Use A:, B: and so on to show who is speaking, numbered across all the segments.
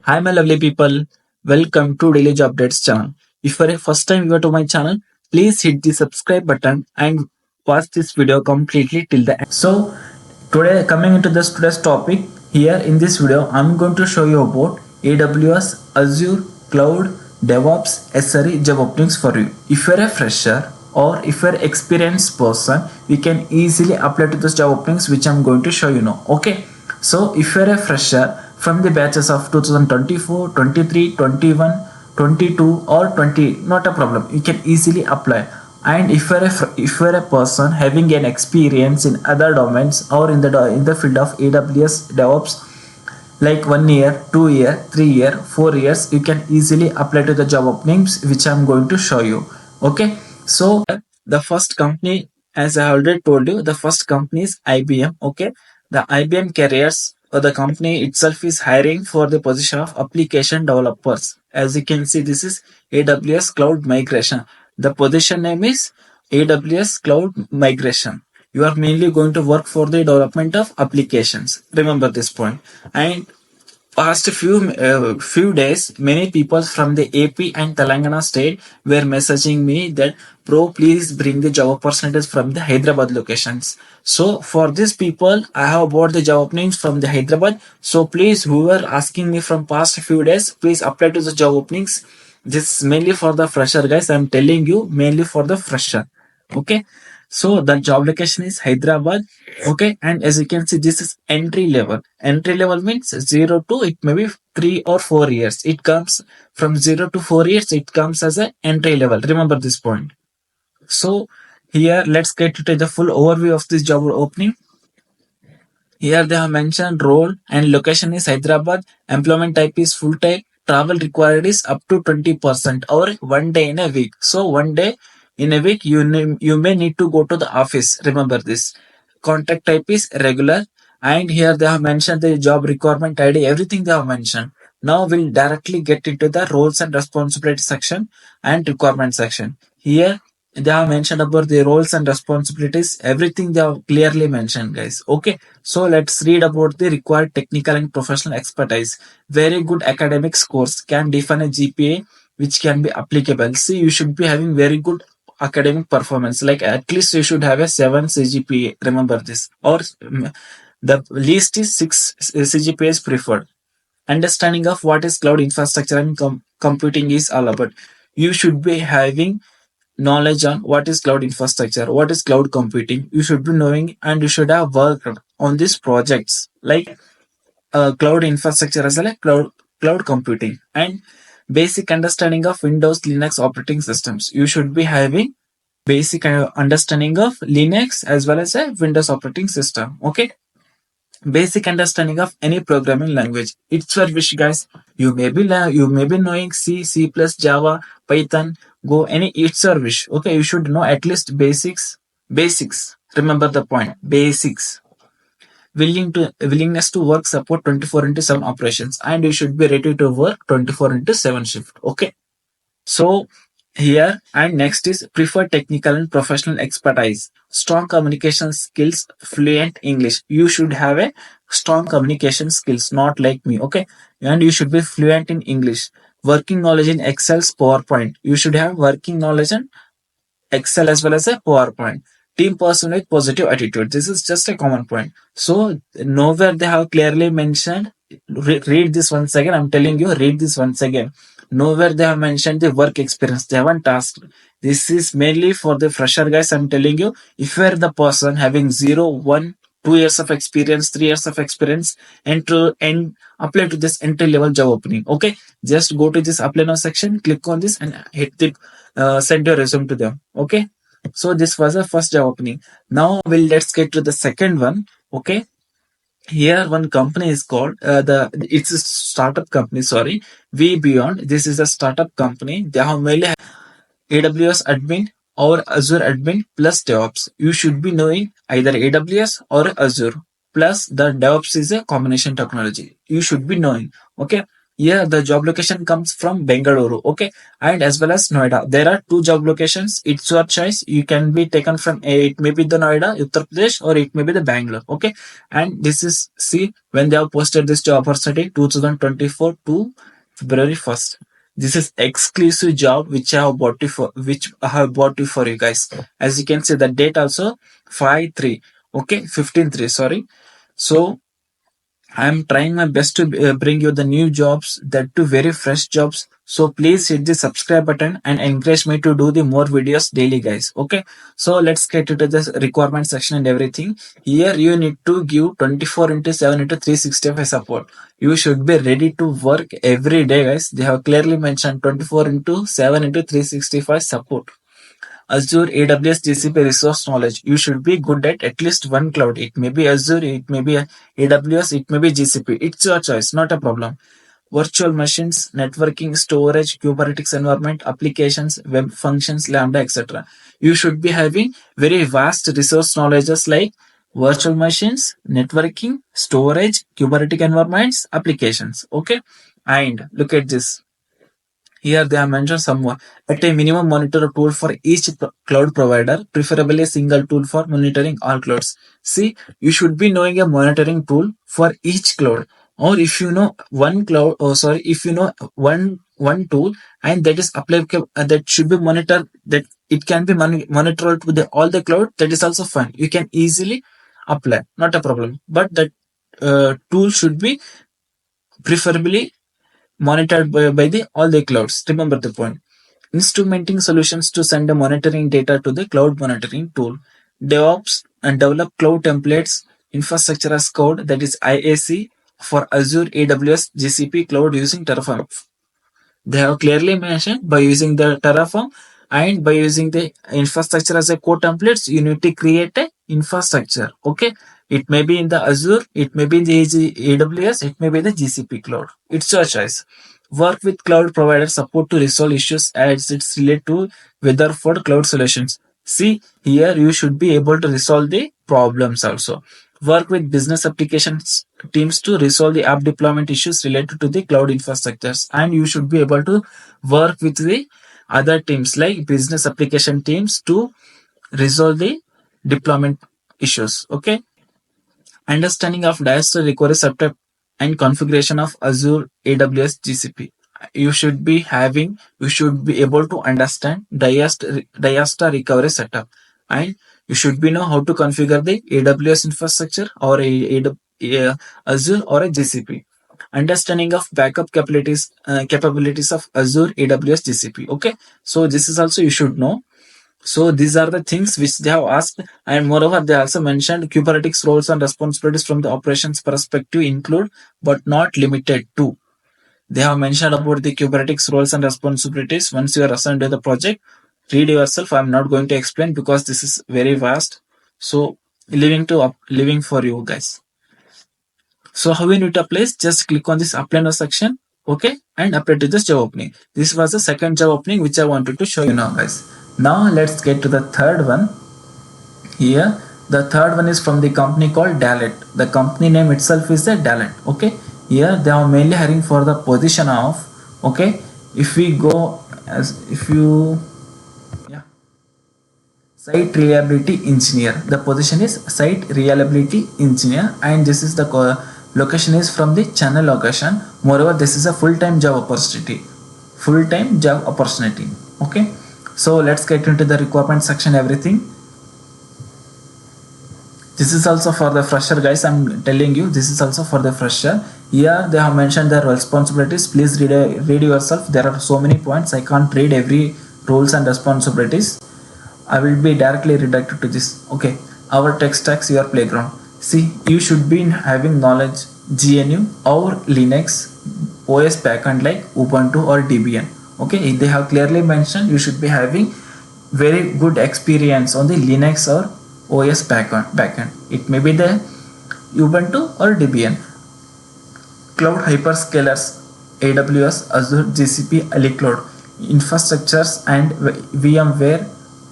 A: Hi my lovely people, welcome to Daily Job Updates channel. If you are a first time viewer to my channel, please hit the subscribe button and watch this video completely till the end. So today coming into this today's topic, here in this video I'm going to show you about AWS, Azure, Cloud, DevOps, SRE job openings for you. If you are a fresher or if you are an experienced person, you can easily apply to those job openings which I'm going to show you now. Okay. So if you are a fresher from the batches of 2024, 23, 21, 22 or 20, not a problem. You can easily apply. And if you are a person having an experience in other domains or in the field of AWS DevOps, like 1 year, 2 year, 3 year, 4 years, you can easily apply to the job openings which I'm going to show you. Okay. So the first company, as I already told you, the first company is IBM. Okay. The IBM careers or the company itself is hiring for the position of application developers. As you can see, this is AWS Cloud Migration. The position name is AWS Cloud Migration. You are mainly going to work for the development of applications. Remember this point. And past few days, many people from the AP and Telangana state were messaging me that, bro, please bring the job opportunities from the Hyderabad locations. So for these people, I have bought the job openings from the Hyderabad. So please, who are asking me from past few days, please apply to the job openings. This is mainly for the fresher, guys. I'm telling you, mainly for the fresher. Okay. So the job location is Hyderabad. Okay. And as you can see, this is entry level. Entry level means 0 to it may be 3 or 4 years. It comes from 0 to 4 years. It comes as an entry level. Remember this point. So here, let's get to the full overview of this job opening. Here they have mentioned role and location is Hyderabad. Employment type is full time. Travel required is up to 20% or 1 day in a week. So 1 day in a week you may need to go to the office. Remember this. Contact type is regular. And here they have mentioned the job requirement ID. Everything they have mentioned. Now we'll directly get into the roles and responsibility section and requirement section. Here they have mentioned about the roles and responsibilities. Everything they have clearly mentioned, guys. Okay. So let's read about the required technical and professional expertise. Very good academic scores can define a GPA which can be applicable. See, you should be having very good academic performance. Like at least you should have a 7 CGPA. Remember this. Or the least is 6 CGPA is preferred. Understanding of what is cloud infrastructure and computing is all about. You should be having knowledge on what is cloud infrastructure, what is cloud computing. You should be knowing and you should have worked on these projects like cloud infrastructure as well as cloud computing and basic understanding of Windows, Linux operating systems. You should be having basic understanding of Linux as well as a Windows operating system. Okay. Basic understanding of any programming language. It's your wish, guys. You may be knowing C, C++, Java, Python, Go. Any it's your wish. Okay, you should know at least basics. Basics. Remember the point. Basics. Willingness to work support 24 into 7 operations, and you should be ready to work 24 into 7 shift. Okay. So here and next is preferred technical and professional expertise. Strong communication skills, fluent English. You should have a strong communication skills, not like me. Okay. And you should be fluent in English. Working knowledge in Excel's PowerPoint. You should have working knowledge in Excel as well as a PowerPoint. Team person with positive attitude. This is just a common point. So nowhere they have clearly mentioned. Read this once again. I'm telling you, read this once again. Nowhere they have mentioned the work experience. They haven't asked. This is mainly for the fresher guys. I'm telling you, if you are the person having 0, 1, 2 years of experience, 3 years of experience, and apply to this entry level job opening. Okay, just go to this apply now section, click on this, and hit the send your resume to them. Okay, so this was the first job opening. Now let's get to the second one. Okay, here one company is called it's a startup company. Sorry, VBeyond. This is a startup company. They have mainly AWS admin or Azure admin plus DevOps. You should be knowing either AWS or Azure. Plus the DevOps is a combination technology. You should be knowing. Okay. Here the job location comes from Bengaluru, okay, and as well as Noida. There are two job locations. It's your choice. You can be taken from it may be the Noida, Uttar Pradesh, or it may be the Bangalore, okay. And this is see when they have posted this job opportunity 2024 to February 1st. This is exclusive job which I have bought you for you guys. As you can see the date also 5/3, okay, 15/3, sorry. So I'm trying my best to bring you the new jobs, that too very fresh jobs. So please hit the subscribe button and encourage me to do the more videos daily, guys. Okay. So let's get into the requirement section and everything. Here you need to give 24 into 7 into 365 support. You should be ready to work every day, guys. They have clearly mentioned 24 into 7 into 365 support. Azure, AWS, GCP resource knowledge. You should be good at least one cloud. It may be Azure, it may be AWS, it may be GCP. It's your choice, not a problem. Virtual machines, networking, storage, Kubernetes environment, applications, web functions, Lambda, etc. You should be having very vast resource knowledges like virtual machines, networking, storage, Kubernetes environments, applications. Okay. And look at this. Here they have mentioned some at a minimum monitor tool for each cloud provider, preferably a single tool for monitoring all clouds. See, you should be knowing a monitoring tool for each cloud. Or if you know one cloud, if you know one tool and that is applicable, that should be monitored, that it can be monitored to all the cloud, that is also fine. You can easily apply, not a problem. But that tool should be preferably monitored by the all the clouds. Remember the point. Instrumenting solutions to send the monitoring data to the cloud monitoring tool. DevOps and develop cloud templates, infrastructure as code, that is IAC, for Azure, AWS, GCP cloud using Terraform. They have clearly mentioned by using the Terraform and by using the infrastructure as a code templates, you need to create a infrastructure. Okay. It may be in the Azure, it may be in the AWS, it may be the GCP cloud. It's your choice. Work with cloud provider support to resolve issues as it's related to whether for cloud solutions. See, here you should be able to resolve the problems also. Work with business applications teams to resolve the app deployment issues related to the cloud infrastructures. And you should be able to work with the other teams like business application teams to resolve the deployment issues. Okay. Understanding of disaster recovery setup and configuration of Azure, AWS, GCP. You should be able to understand disaster recovery setup, and you should be know how to configure the AWS infrastructure or Azure or a GCP. Understanding of backup capabilities of Azure, AWS, GCP. Okay, so this is also you should know. So these are the things which they have asked, and moreover, they also mentioned Kubernetes roles and responsibilities from the operations perspective include, but not limited to. They have mentioned about the Kubernetes roles and responsibilities. Once you are assigned to the project, read yourself. I'm not going to explain because this is very vast. So leaving for you guys. So how we need to apply? Just click on this apply now section, okay, and apply to this job opening. This was the second job opening which I wanted to show you now, guys. Now let's get to the third one. Here, the third one is from the company called Dalet. The company name itself is the Dalet. Okay. Here they are mainly hiring for the position of, okay. If we go site reliability engineer. The position is site reliability engineer, and this is the location is from the Chennai location. Moreover, this is a full-time job opportunity. Full-time job opportunity. Okay. So let's get into the requirement section. Everything. This is also for the fresher, guys. I'm telling you, this is also for the fresher. Here they have mentioned their responsibilities. Please read yourself. There are so many points. I can't read every roles and responsibilities. I will be directly redirected to this. Okay. Our tech stacks, your playground. See, you should be having knowledge GNU or Linux OS backend like Ubuntu or Debian. Okay, they have clearly mentioned you should be having very good experience on the Linux or OS backend. It may be the Ubuntu or Debian. Cloud hyperscalers, AWS, Azure, GCP, Ali Cloud, infrastructures and VMware,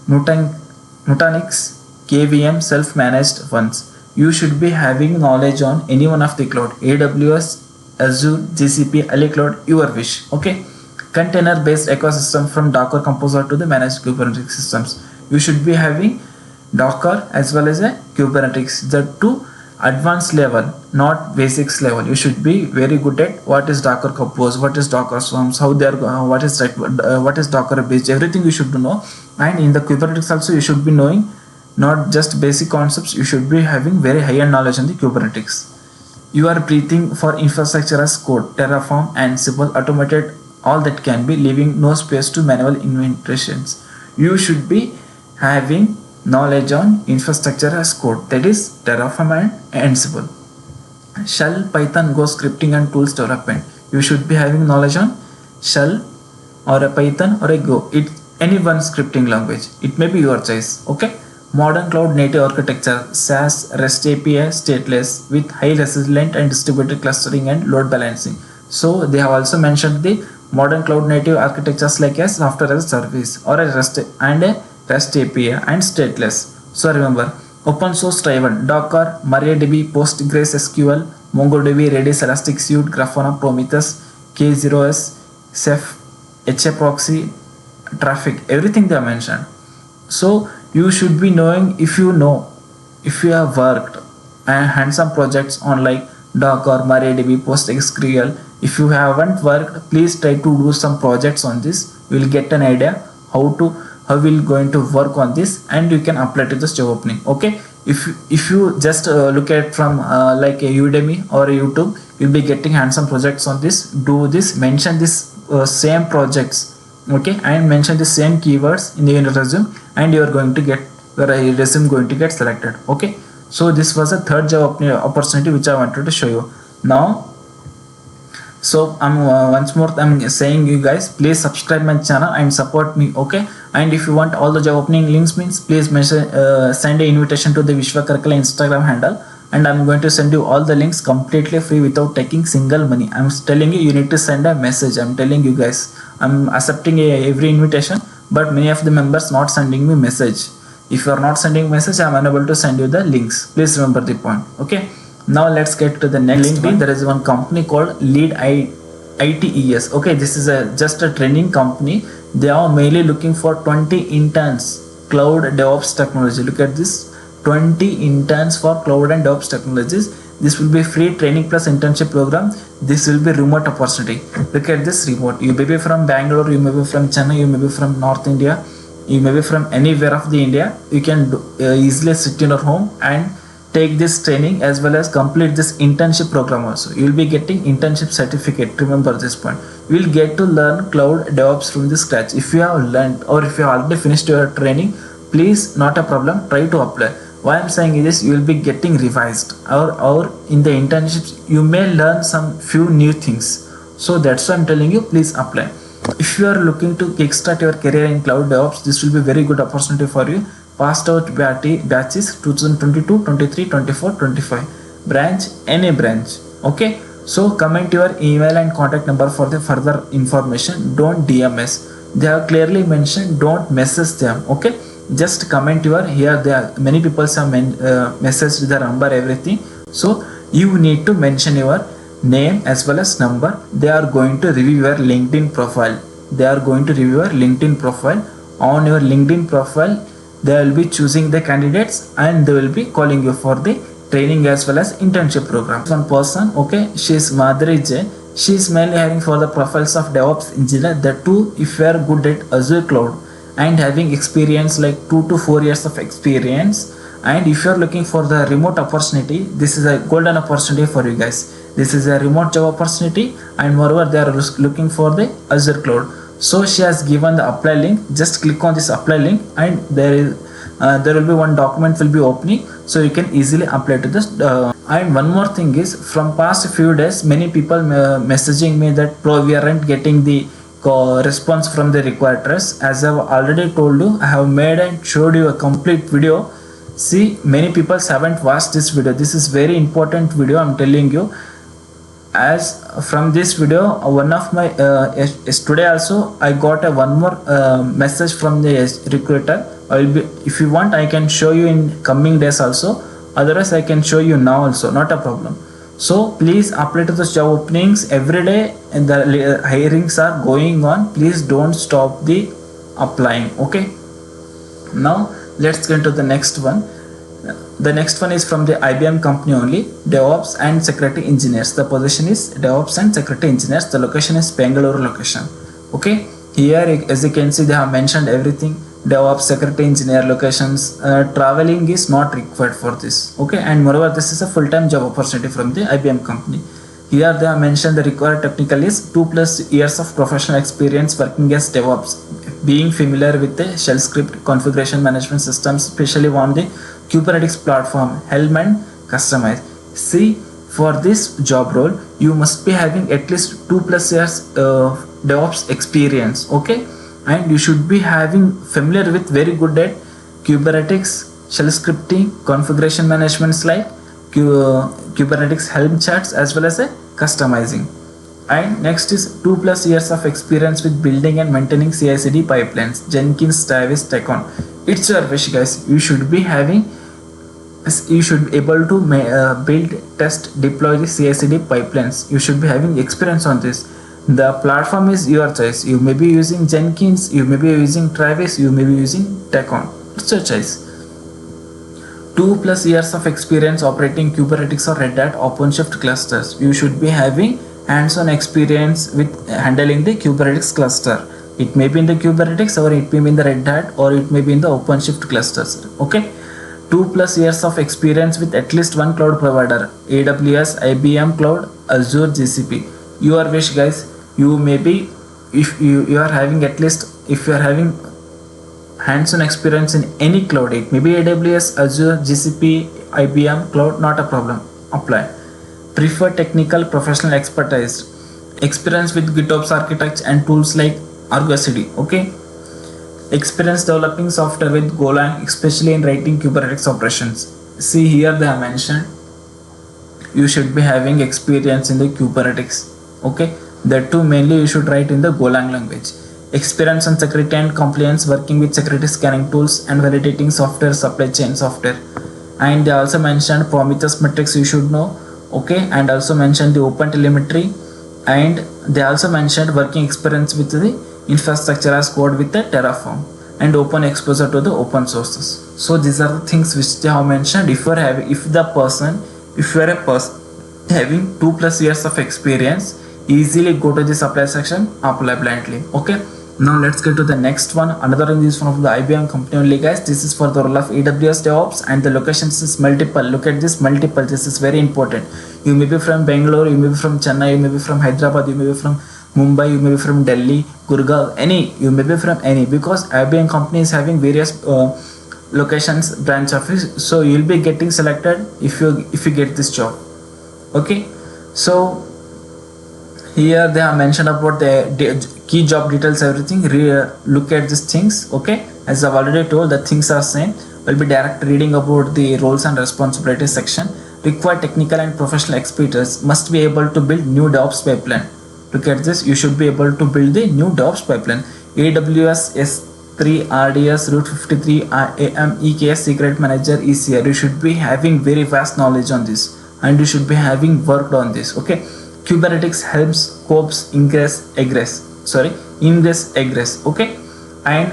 A: Nutanix, KVM, self-managed ones. You should be having knowledge on any one of the cloud, AWS, Azure, GCP, Ali Cloud, your wish. Okay. Container based ecosystem from Docker Composer to the managed Kubernetes systems. You should be having Docker as well as a Kubernetes, the two advanced level, not basics level. You should be very good at what is Docker Compose, what is Docker Swarms, how they are, what is Docker Bridge, everything you should know. And in the Kubernetes also you should be knowing not just basic concepts, you should be having very high-end knowledge on the Kubernetes. You are breathing for infrastructure as code, Terraform, Ansible, automated, all that can be, leaving no space to manual implementations. You should be having knowledge on infrastructure as code, that is Terraform and Ansible. Shell, Python, Go scripting and tools development. You should be having knowledge on Shell or a Python or a Go. Any one scripting language. It may be your choice. Okay. Modern cloud native architecture, SaaS, REST API, stateless with high resilient and distributed clustering and load balancing. So they have also mentioned the modern cloud native architectures like a software as a service or a REST API and stateless. So remember, open source driven Docker, MariaDB, PostgreSQL, MongoDB, Redis, Elasticsearch, Grafana, Prometheus, K0s, Ceph, HA proxy, traffic, everything they have mentioned. So you should be knowing, if you have worked and hands-on projects on like Docker, MariaDB, PostgreSQL. If you haven't worked, please try to do some projects on this. You will get an idea how we'll going to work on this, and you can apply to this job opening. Okay. If you just look at from like a Udemy or a YouTube, you'll be getting hands-on projects on this. Do this, mention this same projects, okay, and mention the same keywords in your resume, and you are going to get your resume going to get selected. Okay. So this was a third job opportunity which I wanted to show you now. So once more I'm saying you guys, please subscribe my channel and support me. Okay. And if you want all the job opening links, means please send an invitation to the Vishwa Karkala Instagram handle, and I'm going to send you all the links completely free without taking single money. I'm telling you need to send a message. I'm telling you guys, I'm accepting every invitation, but many of the members not sending me message. If you are not sending message, I'm unable to send you the links. Please remember the point. Okay. Now let's get to the next LinkedIn. There is one company called Lead ITES. Okay, this is just a training company. They are mainly looking for 20 interns cloud DevOps technology. Look at this, 20 interns for cloud and DevOps technologies. This will be free training plus internship program. This will be remote opportunity. Look at this, remote. You may be from Bangalore, you may be from Chennai, you may be from North India, you may be from anywhere of the India. You can easily sit in your home and take this training as well as complete this internship program also. You will be getting internship certificate. Remember this point. You will get to learn cloud DevOps from the scratch. If you have learned or if you have already finished your training, please, not a problem, try to apply. Why I'm saying is, you will be getting revised, or in the internships you may learn some few new things. So that's why I'm telling you, please apply. If you are looking to kickstart your career in cloud DevOps, this will be very good opportunity for you. Passed out batches 2022, 23, 24, 25. Branch, any branch. Okay. So comment your email and contact number for the further information. Don't DMS. They have clearly mentioned don't message them. Okay. Just comment your, here there are many people have messaged their number, everything. So you need to mention your name as well as number. They are going to review your LinkedIn profile. They are going to review your LinkedIn profile. On your LinkedIn profile, they will be choosing the candidates and they will be calling you for the training as well as internship program. One person, okay, she is Madhuri J. She is mainly having for the profiles of DevOps engineer. The two, if you are good at Azure cloud and having experience like 2 to 4 years of experience, and if you are looking for the remote opportunity, this is a golden opportunity for you guys. This is a remote job opportunity, and moreover they are looking for the Azure cloud. So she has given the apply link. Just click on this apply link, and there will be one document will be opening, so you can easily apply to this. And one more thing is, from past few days many people messaging me that we aren't getting the response from the required trust. As I've already told you, I have made and showed you a complete video. See, many people haven't watched this video. This is very important video, I'm telling you. As from this video, one of my today also I got a one more message from the recruiter. If you want, I can show you in coming days also. Otherwise I can show you now also, not a problem. So please apply to the job openings every day, and the hirings are going on. Please don't stop the applying. Okay, now let's get to the next one. The next one is from the IBM company only, DevOps and Security Engineers. The position is DevOps and Security Engineers. The location is Bangalore location. Okay, here as you can see they have mentioned everything. DevOps, Security Engineer locations. Traveling is not required for this. Okay, and moreover this is a full-time job opportunity from the IBM company. Here they have mentioned the required technical is 2+ years of professional experience working as DevOps, being familiar with the shell script configuration management systems, especially on the Kubernetes platform, Helm and customize. See, for this job role, you must be having at least 2+ years DevOps experience. Okay, and you should be having familiar with very good at Kubernetes, shell scripting, configuration managements like Kubernetes Helm charts as well as a customizing. And next is 2+ years of experience with building and maintaining CI/CD pipelines, Jenkins, Travis, Tecon. It's your wish, guys. You should be able to build, test, deploy the CI/CD pipelines. You should be having experience on this. The platform is your choice. You may be using Jenkins, you may be using Travis, you may be using Tecon. It's your choice. 2+ years of experience operating Kubernetes or Red Hat OpenShift clusters. You should be having hands-on experience with handling the Kubernetes cluster. It may be in the Kubernetes, or it may be in the Red Hat, or it may be in the OpenShift clusters. Okay, 2+ years of experience with at least one cloud provider, AWS, IBM Cloud, Azure, GCP. Your wish, guys. You may be, if you are having at least, if you are having hands-on experience in any cloud, it may be AWS, Azure, GCP, IBM Cloud, not a problem. Apply. Prefer technical professional expertise, experience with GitOps architects and tools like Argo CD. Okay, experience developing software with Golang, especially in writing Kubernetes operations. See, here they have mentioned you should be having experience in the Kubernetes. Okay, that too mainly you should write in the Golang language. Experience on security and compliance, working with security scanning tools and validating software, supply chain software. And they also mentioned Prometheus metrics you should know. Okay, and also mentioned the open telemetry, and they also mentioned working experience with the infrastructure as code with the Terraform, and open exposure to the open sources. So these are the things which they have mentioned. If you are a person having 2+ years of experience, easily go to the supply section, apply blindly. Okay, now let's get to the next one. Another one is from the IBM company only, guys. This is for the role of AWS DevOps, and the locations is multiple. Look at this, multiple. This is very important. You may be from Bangalore, you may be from Chennai, you may be from Hyderabad, you may be from Mumbai, you may be from Delhi, Gurgaon, you may be from any, because IBM company is having various locations, branch office. So you'll be getting selected if you get this job. Okay, so here they have mentioned about the key job details, everything. Look at these things. Okay, as I've already told, the things are same. We'll be direct reading about the roles and responsibilities section. Required technical and professional expertise, must be able to build new DevOps pipeline. Look at this, you should be able to build the new DevOps pipeline. AWS S3 RDS Route 53 AM EKS Secret Manager ECR. You should be having very vast knowledge on this, and you should be having worked on this. Okay, Kubernetes Helms, scopes, ingress, egress. Okay, and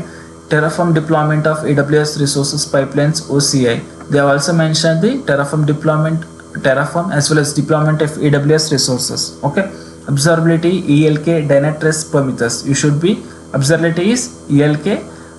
A: Terraform deployment of AWS resources pipelines, OCI. They have also mentioned the Terraform as well as deployment of AWS resources. Okay, observability, ELK, Dynatrace, Prometheus. You should be, observability is ELK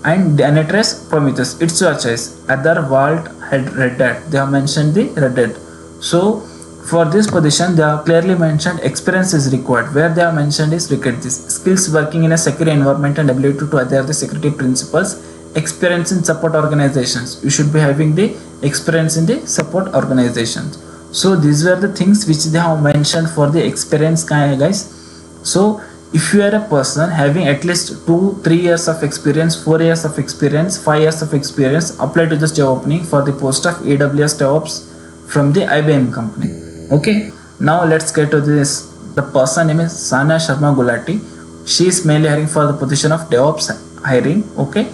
A: and Dynatrace, Prometheus. It's your choice. Other Vault, Red Hat. They have mentioned the Red Hat. So for this position, they have clearly mentioned experience is required. Where they have mentioned is, look at this, skills working in a secure environment and ability to adhere the security principles. Experience in support organizations. You should be having the experience in the support organizations. So these were the things which they have mentioned for the experience, guys. So if you are a person having at least 2-3 years of experience, 4 years of experience, 5 years of experience, apply to this job opening for the post of AWS DevOps from the IBM company. Okay, now let's get to this. The person name is Sanya Sharma Gulati. She is mainly hiring for the position of DevOps hiring. Okay,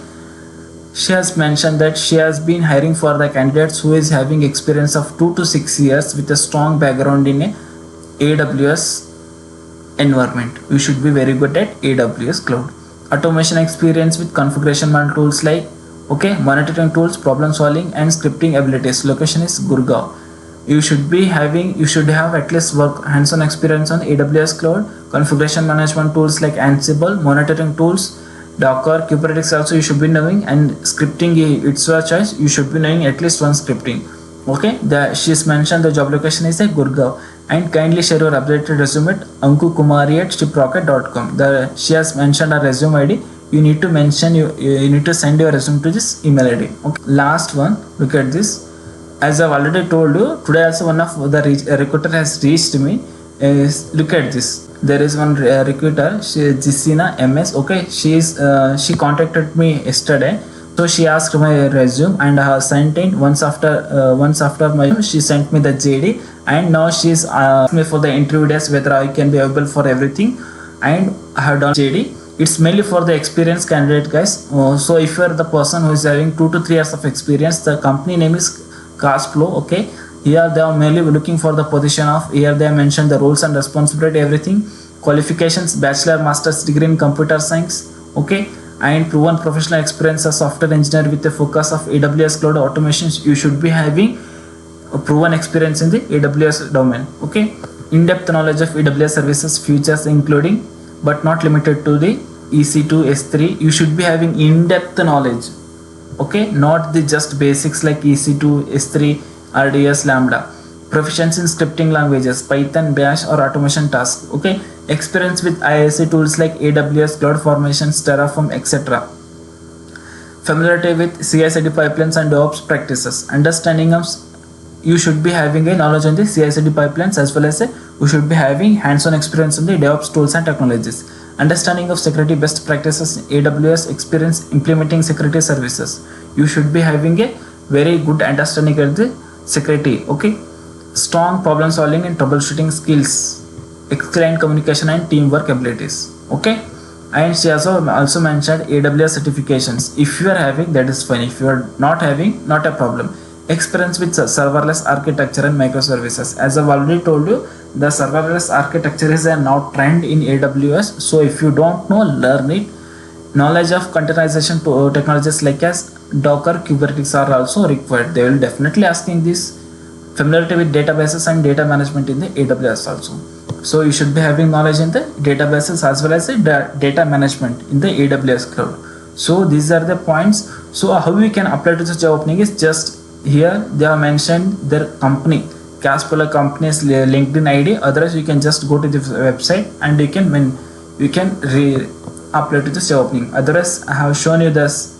A: she has mentioned that she has been hiring for the candidates who is having experience of 2 to 6 years with a strong background in a AWS environment. You should be very good at AWS cloud. Automation experience with configuration tools like monitoring tools, problem solving and scripting abilities. Location is Gurgaon. You should have at least hands-on experience on AWS cloud, configuration management tools like Ansible, monitoring tools, Docker, Kubernetes also you should be knowing, and scripting it's your choice. You should be knowing at least one scripting. She's mentioned the job location is at Gurgaon, and kindly share your updated resume at ankukumari@shiprocket.com. She has mentioned her resume ID. You need to mention you need to send your resume to this email ID. Last one, look at this. As I've already told you, today also one of the recruiter has reached me. Look at this. There is one recruiter, Jessina MS. She contacted me yesterday. So she asked my resume and sent in once after my she sent me the JD, and now she's asked me for the interview days whether I can be available for everything, and I have done JD. It's mainly for the experienced candidate, guys. So if you are the person who is having 2 to 3 years of experience, the company name is Castflow. Here they are mainly looking for the position of, here they have mentioned the roles and responsibility, everything. Qualifications, bachelor, master's degree in computer science, and proven professional experience as software engineer with a focus of AWS cloud automations. You should be having a proven experience in the AWS domain. In-depth knowledge of AWS services features, including but not limited to the EC2, S3. You should be having in-depth knowledge, not the just basics like EC2, S3, RDS, Lambda. Proficiency in scripting languages, Python, Bash or automation tasks. Experience with IIC tools like AWS, Cloud Formations, Terraform, etc. Familiarity with CI/CD pipelines and DevOps practices. Understanding of, you should be having a knowledge on the CI/CD pipelines, as well as you should be having hands-on experience on the DevOps tools and technologies. Understanding of security best practices, AWS experience implementing security services. You should be having a very good understanding of the security. Strong problem solving and troubleshooting skills, excellent communication and teamwork abilities. And she also mentioned AWS certifications. If you are having, that is fine. If you are not having, not a problem. Experience with serverless architecture and microservices. As I've already told you, the serverless architecture is a now trend in AWS. So if you don't know, learn it. Knowledge of containerization technologies like as Docker, Kubernetes are also required. They will definitely asking this. Familiarity with databases and data management in the AWS also. So you should be having knowledge in the databases as well as the data management in the AWS cloud. So these are the points. So how we can apply to the job opening is just here they have mentioned their company, Castflow company's LinkedIn ID. Otherwise you can just go to the website and you can apply to the job opening. Otherwise I have shown you this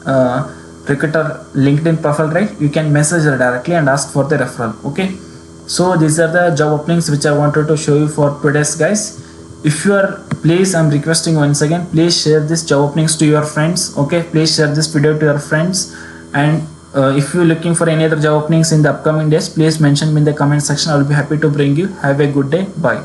A: recruiter LinkedIn profile, right? You can message her directly and ask for the referral. So these are the job openings which I wanted to show you for today's, guys. If you are, please, I'm requesting once again, please share this job openings to your friends. Please share this video to your friends, and if you're looking for any other job openings in the upcoming days, please mention me in the comment section. I will be happy to bring you. Have a good day. Bye.